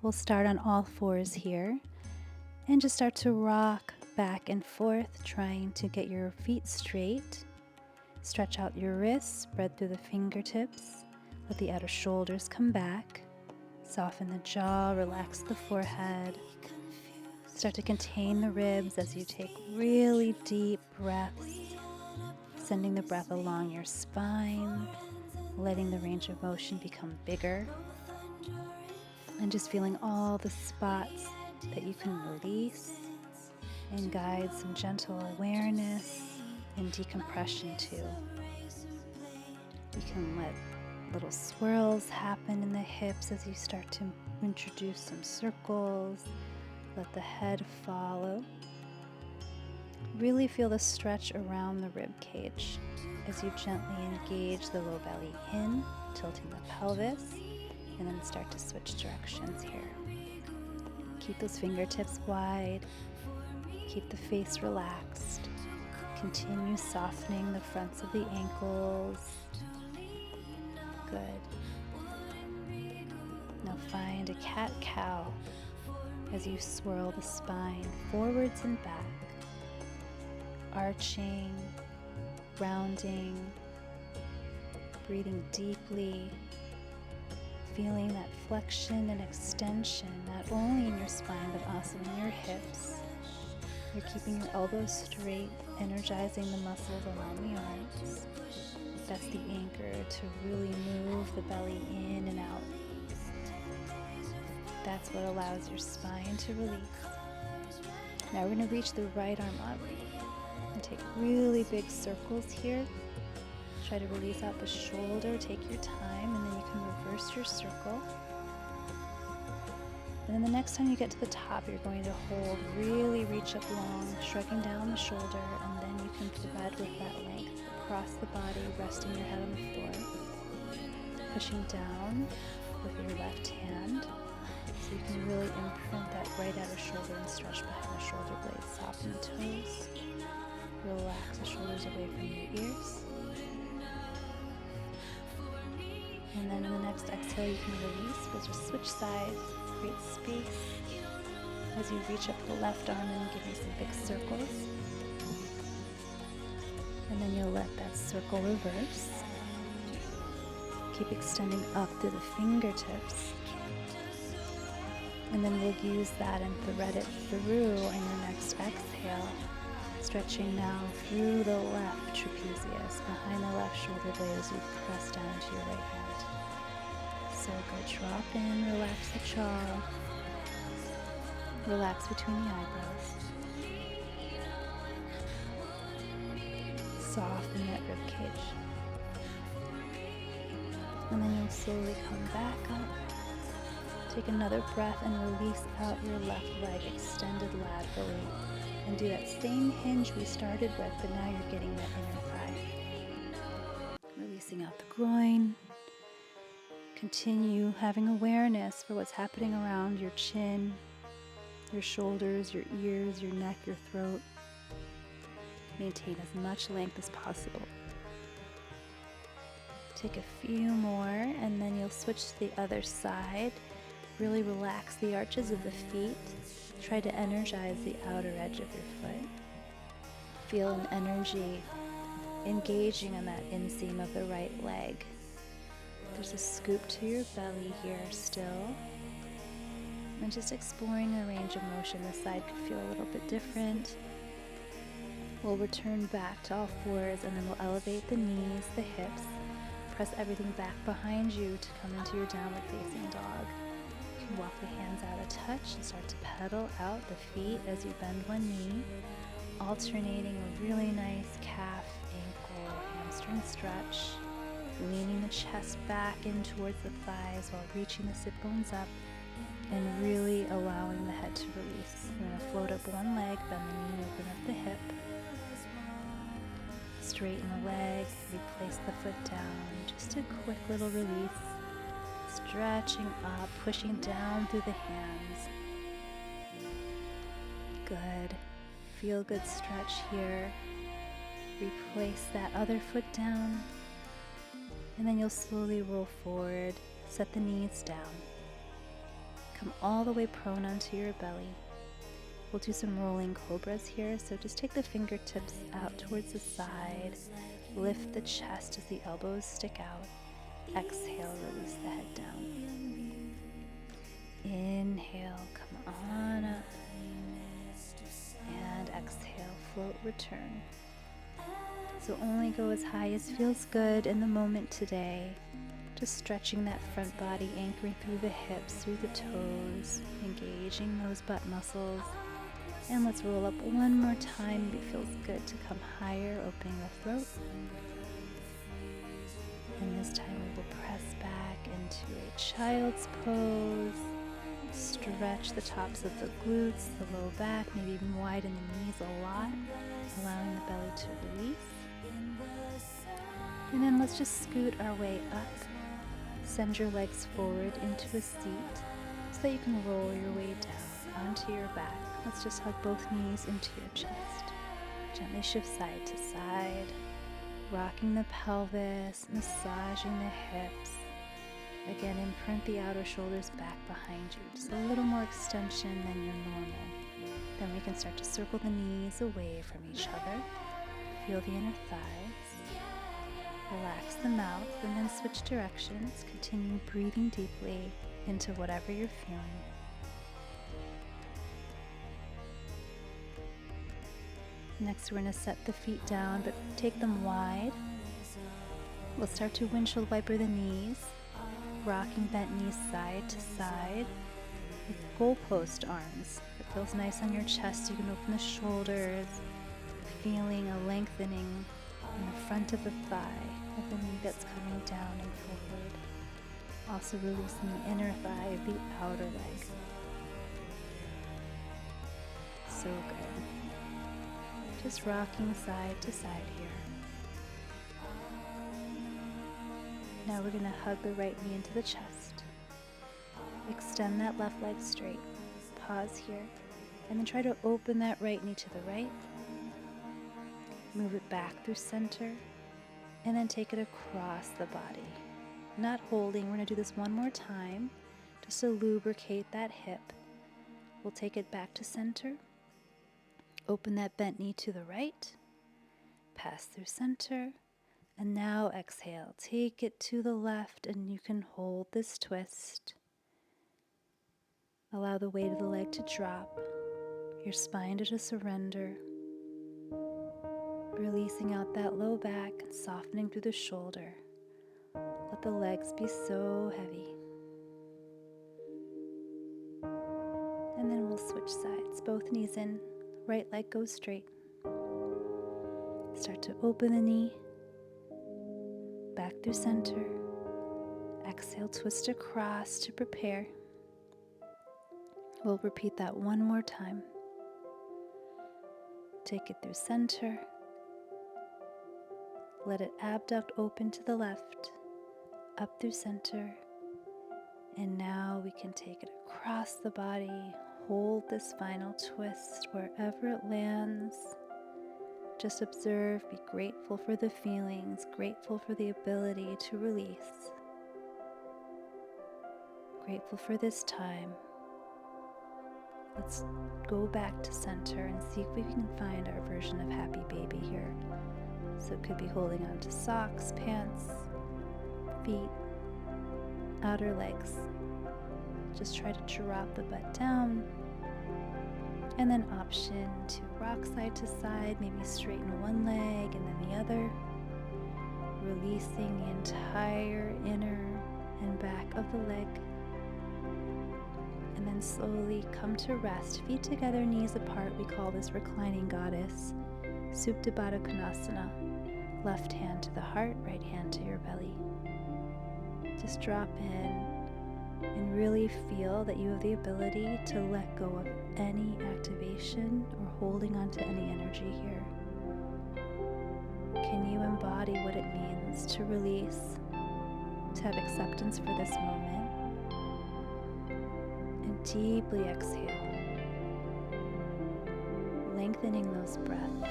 We'll start on all fours here and just start to rock back and forth, trying to get your feet straight. Stretch out your wrists, spread through the fingertips, let the outer shoulders come back. Soften the jaw, relax the forehead. Start to contain the ribs as you take really deep breaths, sending the breath along your spine, letting the range of motion become bigger, and just feeling all the spots that you can release and guide some gentle awareness and decompression to. You can let little swirls happen in the hips as you start to introduce some circles. Let the head follow. Really feel the stretch around the rib cage as you gently engage the low belly in, tilting the pelvis, and then start to switch directions here. Keep those fingertips wide. Keep the face relaxed. Continue softening the fronts of the ankles. Good. Now find a cat-cow as you swirl the spine forwards and back, arching, rounding, breathing deeply, feeling that flexion and extension not only in your spine but also in your hips. You're keeping your elbows straight, energizing the muscles around the arms. That's the anchor to really move the belly in and out. That's what allows your spine to release. Now we're going to reach the right arm up and take really big circles here. Try to release out the shoulder, take your time, and then you can reverse your circle. And then the next time you get to the top, you're going to hold, really reach up long, shrugging down the shoulder, and then you can thread with that length across the body, resting your head on the floor. Pushing down with your left hand, so you can really imprint that right outer shoulder and stretch behind the shoulder blades. Soften the toes. Relax the shoulders away from your ears. And then in the next exhale, you can release. We'll just switch sides, create space as you reach up the left arm and give you some big circles. And then you'll let that circle reverse. Keep extending up through the fingertips. And then we'll use that and thread it through on your next exhale. Stretching now through the left trapezius, behind the left shoulder blade as you press down into your right hand. So good. Drop in, relax the jaw. Relax between the eyebrows. Soften that rib cage. And then you'll slowly come back up. Take another breath and release out your left leg, extended laterally. And do that same hinge we started with, but now you're getting that inner thigh. Releasing out the groin. Continue having awareness for what's happening around your chin, your shoulders, your ears, your neck, your throat. Maintain as much length as possible. Take a few more, and then you'll switch to the other side. Really relax the arches of the feet. Try to energize the outer edge of your foot. Feel an energy engaging on that inseam of the right leg. There's a scoop to your belly here still. And just exploring a range of motion. This side could feel a little bit different. We'll return back to all fours, and then we'll elevate the knees, the hips. Press everything back behind you to come into your downward facing dog. You can walk the hands out a touch and start to pedal out the feet as you bend one knee, alternating a really nice calf, ankle, hamstring stretch, leaning the chest back in towards the thighs while reaching the sit bones up and really allowing the head to release. You're going to float up one leg, bend the knee, open up the hip. Straighten the leg, replace the foot down, just a quick little release. Stretching up, pushing down through the hands. Good. Feel good stretch here. Replace that other foot down. And then you'll slowly roll forward, set the knees down. Come all the way prone onto your belly. We'll do some rolling cobras here, so just take the fingertips out towards the side. Lift the chest as the elbows stick out. Exhale, release the head down. Inhale, come on up. And exhale, float, return. So only go as high as feels good in the moment today. Just stretching that front body, anchoring through the hips, through the toes, engaging those butt muscles. And let's roll up one more time. It feels good to come higher, opening the throat. And this time we will press back into a child's pose. Stretch the tops of the glutes, the low back, maybe even widen the knees a lot, allowing the belly to release. And then let's just scoot our way up. Send your legs forward into a seat so that you can roll your way down onto your back. Let's just hug both knees into your chest. Gently shift side to side, rocking the pelvis, massaging the hips. Again, imprint the outer shoulders back behind you. Just a little more extension than your normal. Then we can start to circle the knees away from each other. Feel the inner thighs. Relax the mouth and then switch directions. Continue breathing deeply into whatever you're feeling. Next, we're going to set the feet down, but take them wide. We'll start to windshield wiper the knees, rocking bent knees side to side with goalpost arms. It feels nice on your chest. You can open the shoulders, feeling a lengthening in the front of the thigh, of the knee that's coming down and forward. Also releasing the inner thigh of the outer leg. So good. Just rocking side to side here. Now we're going to hug the right knee into the chest. Extend that left leg straight. Pause here. And then try to open that right knee to the right. Move it back through center. And then take it across the body. Not holding. We're going to do this one more time just to lubricate that hip. We'll take it back to center. Open that bent knee to the right. Pass through center. And now exhale. Take it to the left and you can hold this twist. Allow the weight of the leg to drop. Your spine to just surrender. Releasing out that low back and softening through the shoulder. Let the legs be so heavy. And then we'll switch sides. Both knees in. Right leg goes straight. Start to open the knee. Back through center. Exhale, twist across to prepare. We'll repeat that one more time. Take it through center. Let it abduct open to the left, up through center. And now we can take it across the body. Hold this final twist wherever it lands. Just observe, be grateful for the feelings, grateful for the ability to release. Grateful for this time. Let's go back to center and see if we can find our version of happy baby here. So it could be holding on to socks, pants, feet, outer legs. Just try to drop the butt down. And then option to rock side to side, maybe straighten one leg and then the other. Releasing the entire inner and back of the leg. And then slowly come to rest. Feet together, knees apart. We call this reclining goddess. Supta Baddha Konasana. Left hand to the heart, right hand to your belly. Just drop in and really feel that you have the ability to let go of any activation or holding on to any energy here. Can you embody what it means to release, to have acceptance for this moment? And deeply exhale, lengthening those breaths.